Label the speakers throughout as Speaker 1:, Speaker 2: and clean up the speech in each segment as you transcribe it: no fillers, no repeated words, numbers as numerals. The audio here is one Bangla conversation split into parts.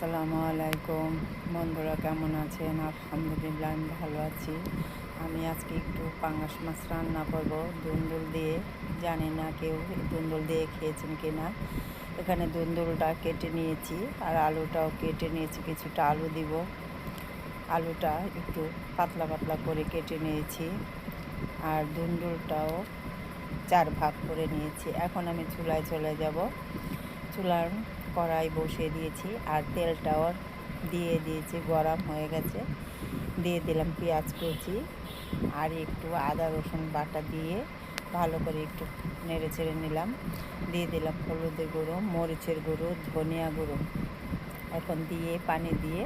Speaker 1: আসসালামু আলাইকুম বন্ধুরা, কেমন আছেন? আলহামদুলিল্লাহ, আমি ভালো আছি। আমি আজকে একটু পাঙ্গাস মাছ রান্না করব দুন্দুল দিয়ে। জানি না কেউ দুন্দুল দিয়ে খেয়েছেন কি না। এখানে দুন্দুলটা কেটে নিয়েছি আর আলুটাও কেটে নিয়েছি, কিছুটা আলু দিব। আলুটা একটু পাতলা পাতলা করে কেটে নিয়েছি আর দুন্দুলটাও 4 ভাগ করে নিয়েছি। এখন আমি চুলায় চলে যাব। চুলার কড়াই বসিয়ে দিয়েছি আর তেলটাও দিয়ে দিয়েছি, গরম হয়ে গেছে। দিয়ে দিলাম পেঁয়াজ কুচি আর একটু আদা রসুন বাটা দিয়ে ভালো করে একটু নেড়ে চেড়ে নিলাম। দিয়ে দিলাম হলুদের গুঁড়ো, মরিচের গুঁড়ো, ধনিয়া গুঁড়ো। এখন দিয়ে পানি দিয়ে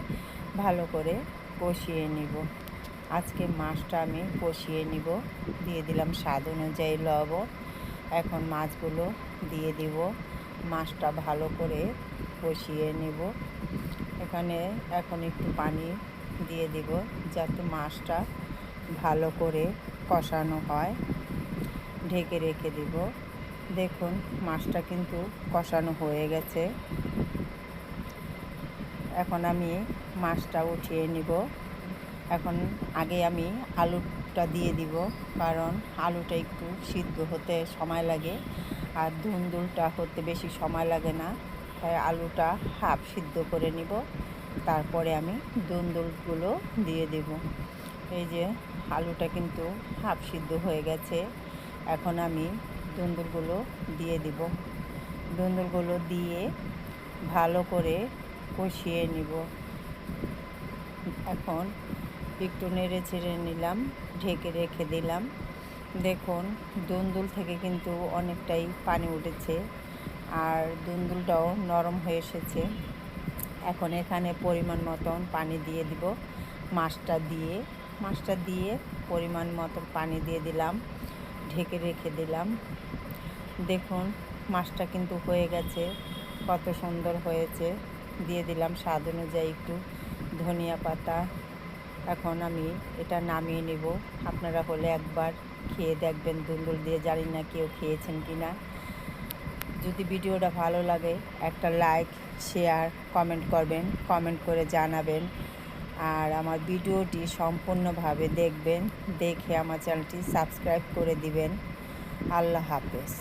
Speaker 1: ভালো করে কষিয়ে নিব। আজকে মাছটা আমি কষিয়ে নিব। দিয়ে দিলাম স্বাদ অনুযায়ী লবণ। এখন মাছগুলো দিয়ে দিব। মাছটা ভালো করে কষিয়ে নেব। এখন একটু পানি দিয়ে দিব যাতে মাছটা ভালো করে কষানো হয়। ঢেকে রেখে দিব। দেখুন, মাছটা কিন্তু কষানো হয়ে গেছে। এখন আমি মাছটা উঠিয়ে নিব। এখন আগে আমি আলুটা দিয়ে দিব, কারণ আলুটা একটু সিদ্ধ হতে সময় লাগে আর দুন্দুলটা হতে বেশি সময় লাগে না। তাই আলুটা হাফ সিদ্ধ করে নিব, তারপরে আমি দুন্দুলগুলো দিয়ে দেব। এই যে আলুটা কিন্তু হাফ সিদ্ধ হয়ে গেছে। এখন আমি দুন্দুলগুলো দিয়ে দিব। দুন্দুলগুলো দিয়ে ভালো করে কষিয়ে নিব। এখন একটু নেড়ে চেড়ে নিলাম, ঢেকে রেখে দিলাম। দেখুন, দুন্দুল থেকে কিন্তু অনেকটাই পানি উঠেছে আর দুন্দুলটাও নরম হয়ে এসেছে। এখন এখানে পরিমাণ মতন পানি দিয়ে দিব। মাছটা দিয়ে পরিমাণ মতন পানি দিয়ে দিলাম, ঢেকে রেখে দিলাম। দেখুন, মাছটা কিন্তু হয়ে গেছে, কত সুন্দর হয়েছে। দিয়ে দিলাম স্বাদ অনুযায়ী একটু ধনিয়া পাতা। এখন আমি এটা নামিয়ে নেব। আপনারা হলে একবার খেয়ে দেখবেন দুন্দুল দিয়ে। জানি না কেউ খেয়েছেন কি না। যদি ভিডিওটা ভালো লাগে একটা লাইক, শেয়ার, কমেন্ট করবেন, কমেন্ট করে জানাবেন। আর আমার ভিডিওটি সম্পূর্ণভাবে দেখবেন, দেখে আমার চ্যানেলটি সাবস্ক্রাইব করে দিবেন। আল্লাহ হাফেজ।